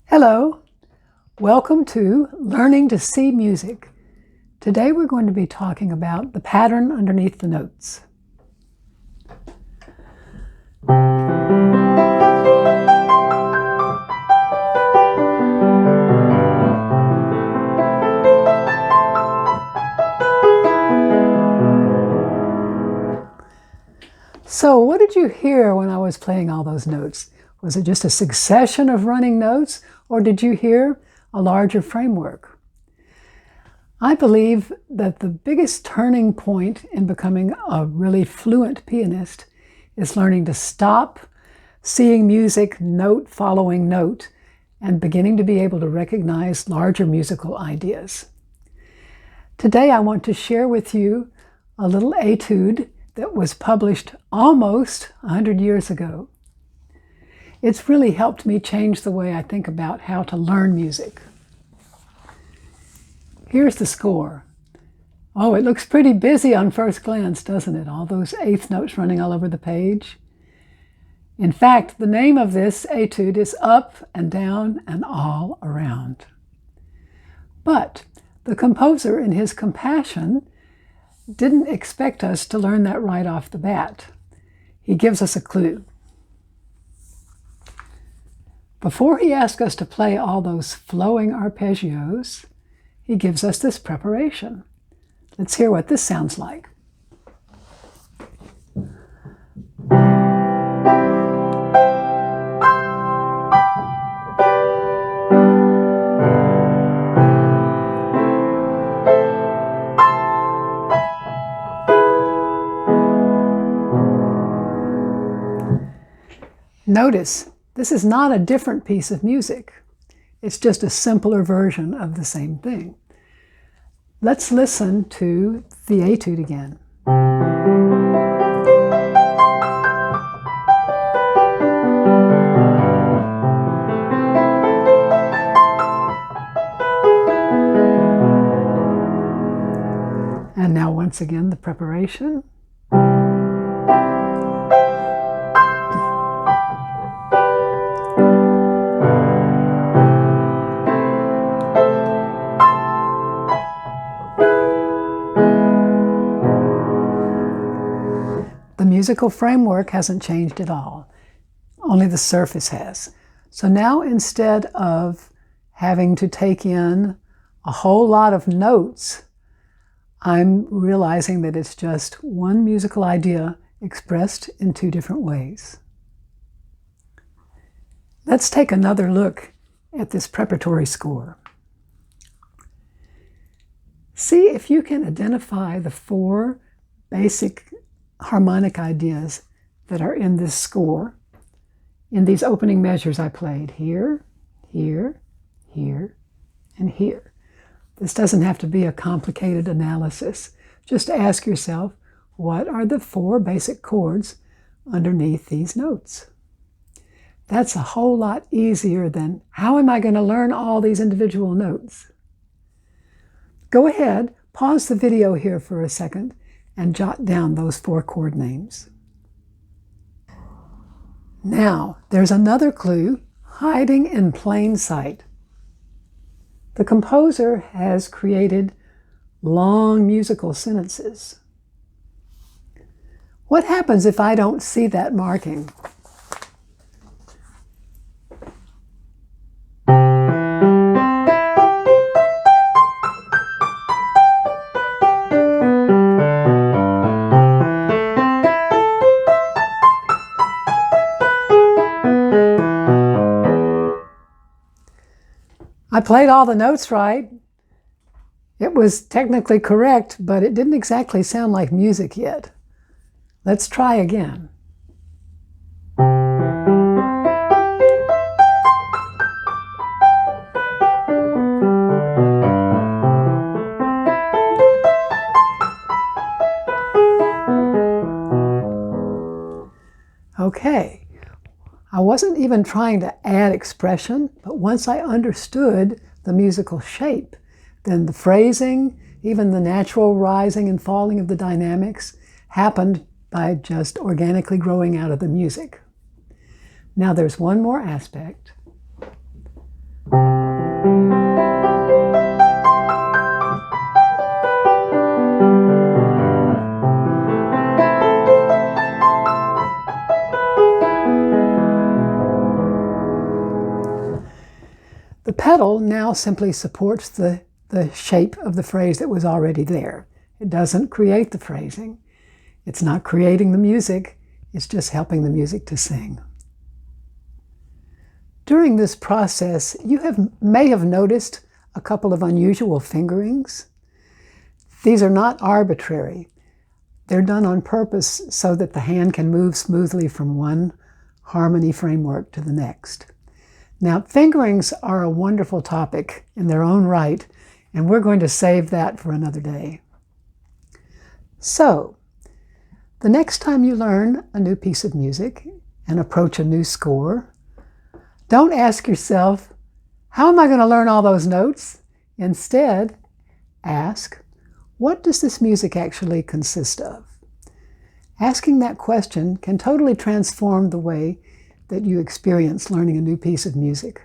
Hello, welcome to Learning to See Music. Today we're going to be talking about the pattern underneath the notes. So what did you hear when I was playing all those notes? Was it just a succession of running notes, or did you hear a larger framework? I believe that the biggest turning point in becoming a really fluent pianist is learning to stop seeing music note following note and beginning to be able to recognize larger musical ideas. Today I want to share with you a little etude that was published almost 100 years ago. It's really helped me change the way I think about how to learn music. Here's the score. Oh, it looks pretty busy on first glance, doesn't it? All those eighth notes running all over the page. In fact, the name of this etude is Up and Down and All Around. But the composer, in his compassion, didn't expect us to learn that right off the bat. He gives us a clue. Before he asks us to play all those flowing arpeggios, he gives us this preparation. Let's hear what this sounds like. Notice, this is not a different piece of music. It's just a simpler version of the same thing. Let's listen to the etude again. And now once again, the preparation. The musical framework hasn't changed at all, only the surface has. So now instead of having to take in a whole lot of notes, I'm realizing that it's just one musical idea expressed in two different ways. Let's take another look at this preparatory score. See if you can identify the four basic harmonic ideas that are in this score, in these opening measures I played here, here, here, and here. This doesn't have to be a complicated analysis. Just ask yourself, what are the four basic chords underneath these notes? That's a whole lot easier than, how am I going to learn all these individual notes? Go ahead, pause the video here for a second, and jot down those four chord names. Now, there's another clue hiding in plain sight. The composer has created long musical sentences. What happens if I don't see that marking? I played all the notes right. It was technically correct, but it didn't exactly sound like music yet. Let's try again. Okay. I wasn't even trying to add expression, but once I understood the musical shape, then the phrasing, even the natural rising and falling of the dynamics, happened by just organically growing out of the music. Now there's one more aspect. The pedal now simply supports the shape of the phrase that was already there. It doesn't create the phrasing. It's not creating the music. It's just helping the music to sing. During this process, you may have noticed a couple of unusual fingerings. These are not arbitrary. They're done on purpose so that the hand can move smoothly from one harmony framework to the next. Now, fingerings are a wonderful topic in their own right, and we're going to save that for another day. So, the next time you learn a new piece of music and approach a new score, don't ask yourself, how am I going to learn all those notes? Instead, ask, what does this music actually consist of? Asking that question can totally transform the way that you experience learning a new piece of music.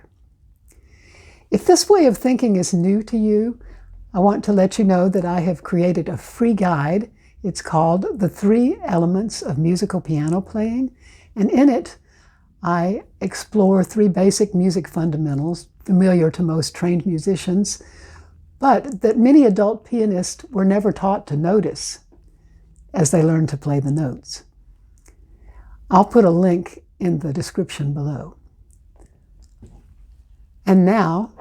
If this way of thinking is new to you, I want to let you know that I have created a free guide. It's called The 3 Elements of Musical Piano Playing, and in it, I explore 3 basic music fundamentals familiar to most trained musicians, but that many adult pianists were never taught to notice as they learn to play the notes. I'll put a link in the description below. And now,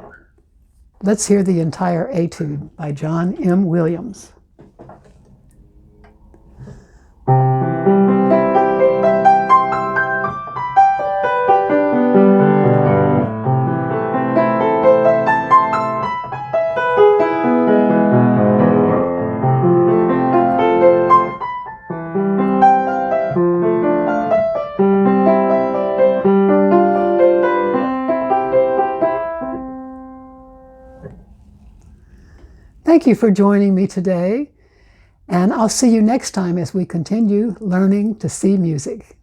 let's hear the entire etude by John M. Williams. Thank you for joining me today, and I'll see you next time as we continue learning to see music.